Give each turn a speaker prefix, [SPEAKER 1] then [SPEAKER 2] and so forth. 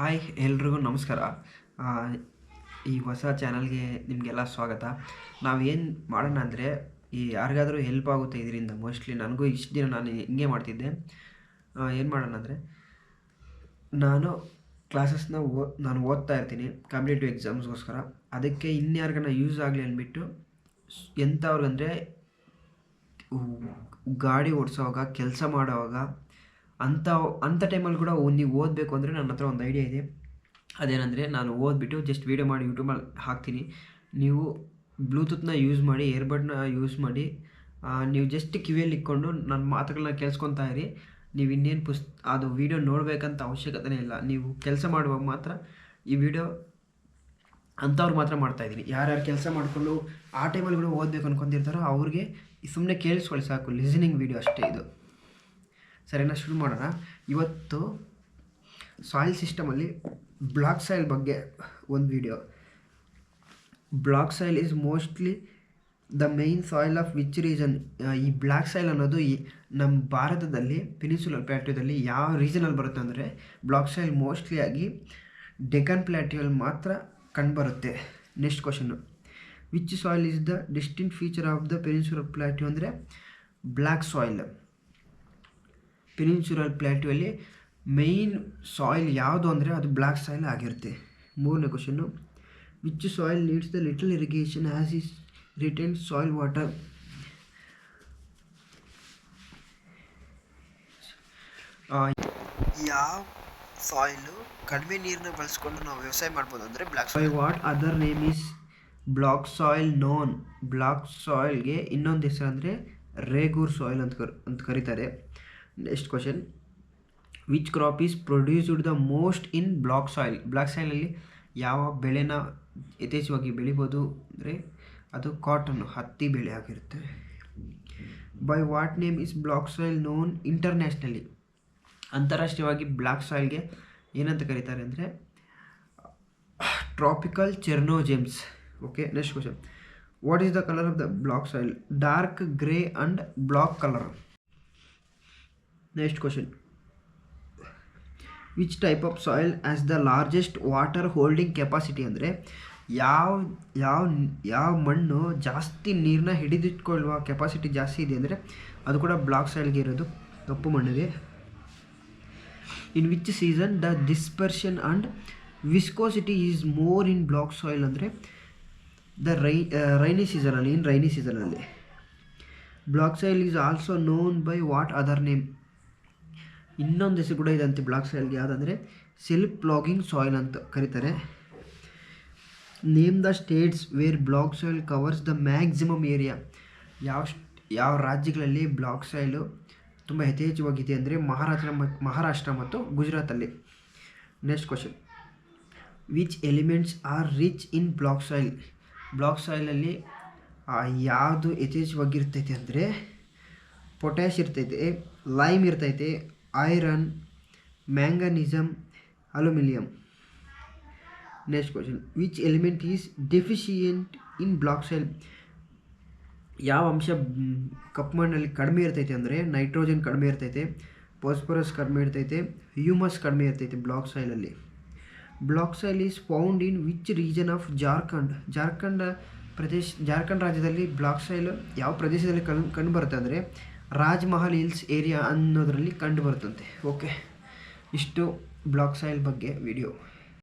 [SPEAKER 1] Hi ಎಲ್ರಿಗೂ ನಮಸ್ಕಾರ. ಆ, ಈ ಹೊಸ ಚಾನಲ್ಗೆ ನಿಮಗೆಲ್ಲ ಸ್ವಾಗತ. ನಾವೇನು ಮಾಡೋಣ ಅಂದರೆ, ಈ ಯಾರಿಗಾದರೂ ಹೆಲ್ಪ್ ಆಗುತ್ತೆ ಇದರಿಂದ. ಮೋಸ್ಟ್ಲಿ ನನಗೂ ಇಷ್ಟು ದಿನ ನಾನು ಹಿಂಗೆ ಮಾಡ್ತಿದ್ದೆ. ಏನು ಮಾಡೋಣ ಅಂದರೆ, ನಾನು ನಾನು ಓದ್ತಾ ಇರ್ತೀನಿ ಕಾಂಪಿಟೇಟಿವ್ ಎಕ್ಸಾಮ್ಸ್ಗೋಸ್ಕರ. ಅದಕ್ಕೆ ಇನ್ಯಾರಿಗಾನ ಯೂಸ್ ಆಗಲಿ ಅಂದ್ಬಿಟ್ಟು ಎಂಥವ್ರಿಗಂದರೆ ಗಾಡಿ ಓಡಿಸೋವಾಗ, ಕೆಲಸ ಮಾಡೋವಾಗ, ಅಂಥ ಟೈಮಲ್ಲಿ ಕೂಡ ನೀವು ಓದಬೇಕು ಅಂದರೆ ನನ್ನ ಹತ್ರ ಒಂದು ಐಡಿಯಾ ಇದೆ. ಅದೇನೆಂದರೆ, ನಾನು ಓದ್ಬಿಟ್ಟು ಜಸ್ಟ್ ವೀಡಿಯೋ ಮಾಡಿ ಯೂಟ್ಯೂಬಲ್ಲಿ ಹಾಕ್ತೀನಿ. ನೀವು ಬ್ಲೂಟೂತ್ನ ಯೂಸ್ ಮಾಡಿ, ಏರ್ಬಡ್ನ ಯೂಸ್ ಮಾಡಿ, ನೀವು ಜಸ್ಟ್ ಕಿವಿಯಲ್ಲಿ ಇಟ್ಕೊಂಡು ನನ್ನ ಮಾತುಗಳನ್ನ ಕೇಳಿಸ್ಕೊತಾ ಇರಿ. ನೀವು ಇನ್ನೇನು ಅದು ವೀಡಿಯೋ ನೋಡಬೇಕಂತ ಅವಶ್ಯಕತೆನೇ ಇಲ್ಲ. ನೀವು ಕೆಲಸ ಮಾಡುವಾಗ ಮಾತ್ರ ಈ ವಿಡಿಯೋ ಅಂಥವ್ರು ಮಾತ್ರ ಮಾಡ್ತಾಯಿದ್ದೀನಿ. ಯಾರ್ಯಾರು ಕೆಲಸ ಮಾಡಿಕೊಂಡು ಆ ಟೈಮಲ್ಲಿ ಕೂಡ ಓದಬೇಕು ಅಂದ್ಕೊಂಡಿರ್ತಾರೋ ಅವ್ರಿಗೆ ಸುಮ್ಮನೆ ಕೇಳಿಸ್ಕೊಳ್ಳಿ ಸಾಕು. ಲಿಸನಿಂಗ್ ವೀಡಿಯೋ ಅಷ್ಟೇ ಇದು. ಸರಿನಾ? ಶುರು ಮಾಡೋಣ. ಇವತ್ತು ಸಾಯಿಲ್ ಸಿಸ್ಟಮಲ್ಲಿ ಬ್ಲಾಕ್ ಸಾಯಿಲ್ ಬಗ್ಗೆ ಒಂದು video. Block soil is mostly the main soil of which region. ಈ ಬ್ಲ್ಯಾಕ್ ಸಾಯಿಲ್ ಅನ್ನೋದು ನಮ್ಮ ಭಾರತದಲ್ಲಿ ಪೆನಿನ್ಸುಲರ್ ಪ್ಲಾಟ್ಯೂದಲ್ಲಿ ಯಾವ ರೀಜನಲ್ಲಿ ಬರುತ್ತೆ ಅಂದರೆ, ಬ್ಲಾಕ್ ಸಾಯಿಲ್ ಮೋಸ್ಟ್ಲಿ ಆಗಿ ಡೆಕ್ಕನ್ ಪ್ಲಾಟ್ಯೂಯಲ್ಲಿ ಮಾತ್ರ ಕಂಡುಬರುತ್ತೆ. Next question, which soil is the distinct feature of the peninsular plateau ಅಂದರೆ ಬ್ಲ್ಯಾಕ್ ಸಾಯಿಲ್. ಪೆನಿನ್ಸುಲರ್ ಪ್ಲಾಟ್ಯೂಯಲ್ಲಿ ಮೇಯ್ನ್ ಸಾಯಿಲ್ ಯಾವುದು ಅಂದರೆ ಅದು ಬ್ಲ್ಯಾಕ್ ಸಾಯಿಲ್ ಆಗಿರುತ್ತೆ. ಮೂರನೇ question, which soil needs the little irrigation as is retain soil water. ಯಾವ soil ಕಡಿಮೆ ನೀರನ್ನ ಬಳಸ್ಕೊಂಡು ನಾವು ವ್ಯವಸಾಯ ಮಾಡ್ಬೋದು ಅಂದರೆ black soil. What other name is black soil known. Black ಸಾಯಿಲ್ಗೆ ಇನ್ನೊಂದು ಹೆಸರು ಅಂದರೆ ರೇಗೂರ್ ಸಾಯಿಲ್ ಅಂತ ಕರೀತಾರೆ. Next question, which crop is produced the most in black soil. Black ಸಾಯಿಲಲ್ಲಿ ಯಾವ ಬೆಳೆನ ಯಥೇಚ್ಛವಾಗಿ ಬೆಳಿಬೋದು ಅಂದರೆ ಅದು ಕಾಟನ್, ಹತ್ತಿ ಬೆಳೆ ಆಗಿರುತ್ತೆ. By what name is black soil known internationally. ಅಂತಾರಾಷ್ಟ್ರೀಯವಾಗಿ ಬ್ಲ್ಯಾಕ್ ಸಾಯಿಲ್ಗೆ ಏನಂತ ಕರೀತಾರೆ ಅಂದರೆ tropical chernozems. Okay, next question, what is the colour of the black soil. Dark grey and black colour. Next question, which type of soil as the largest water holding capacity ಅಂದರೆ ಯಾವ ಮಣ್ಣು ಜಾಸ್ತಿ ನೀರನ್ನ ಹಿಡಿದಿಟ್ಕೊಳ್ಳುವ capacity ಜಾಸ್ತಿ ಇದೆ ಅಂದರೆ ಅದು ಕೂಡ ಬ್ಲಾಕ್ ಸಾಯಿಲ್ಗೆ ಇರೋದು, ಕಪ್ಪು ಮಣ್ಣಿಗೆ. In which season the dispersion and viscosity is more in black soil ಅಂದರೆ ರೈನಿ ಸೀಸನಲ್ಲಿ. Black soil is also known by what other name. ಇನ್ನೊಂದು ಹೆಸರು ಕೂಡ ಇದೆ ಅಂತೆ ಬ್ಲಾಕ್ ಸಾಯಿಲ್ಗೆ, ಯಾವುದಂದರೆ ಸೆಲ್ಫ್ ಪ್ಲಾಗಿಂಗ್ ಸಾಯಿಲ್ ಅಂತ ಕರೀತಾರೆ. Name the states where black soil covers the maximum area. ಯಾವ ರಾಜ್ಯಗಳಲ್ಲಿ ಬ್ಲಾಕ್ ಸಾಯಿಲು ತುಂಬ ಯಥೇಚ್ಛವಾಗಿದೆ ಅಂದರೆ ಮಹಾರಾಷ್ಟ್ರ ಮತ್ತು ಗುಜರಾತಲ್ಲಿ. Next question, which elements are rich in black soil. Block ಸಾಯಿಲಲ್ಲಿ ಯಾವುದು ಯಥೇಚ್ಛವಾಗಿರ್ತೈತೆ ಅಂದರೆ ಪೊಟ್ಯಾಶ್ ಇರ್ತೈತೆ, ಲೈಮ್ ಇರ್ತೈತೆ, iron, manganese, aluminium. Next question, which element is deficient in black soil. ಯಾವ ಅಂಶ ಕಪ್ಪು ಮಣ್ಣಲ್ಲಿ ಕಡಿಮೆ ಇರ್ತೈತೆ ಅಂದರೆ ನೈಟ್ರೋಜನ್ ಕಡಿಮೆ ಇರ್ತೈತೆ, ಫಾಸ್ಫರಸ್ ಕಡಿಮೆ ಇರ್ತೈತೆ, ಹ್ಯೂಮಸ್ ಕಡಿಮೆ ಇರ್ತೈತೆ ಬ್ಲಾಕ್ ಸಾಯಿಲಲ್ಲಿ. Black soil is found in which region of Jharkhand. Jharkhand ರಾಜ್ಯದಲ್ಲಿ ಬ್ಲಾಕ್ ಸಾಯಿಲ್ ಯಾವ ಪ್ರದೇಶದಲ್ಲಿ ಕಂಡು ಬರುತ್ತೆ ಅಂದರೆ ರಾಜ್ಮಹಲ್ ಹಿಲ್ಸ್ ಏರಿಯಾ ಅನ್ನೋದರಲ್ಲಿ ಕಂಡು ಬರುತ್ತಂತೆ. ಓಕೆ, ಇಷ್ಟು ಬ್ಲಾಕ್ ಸಾಯಿಲ್ ಬಗ್ಗೆ ವಿಡಿಯೋ.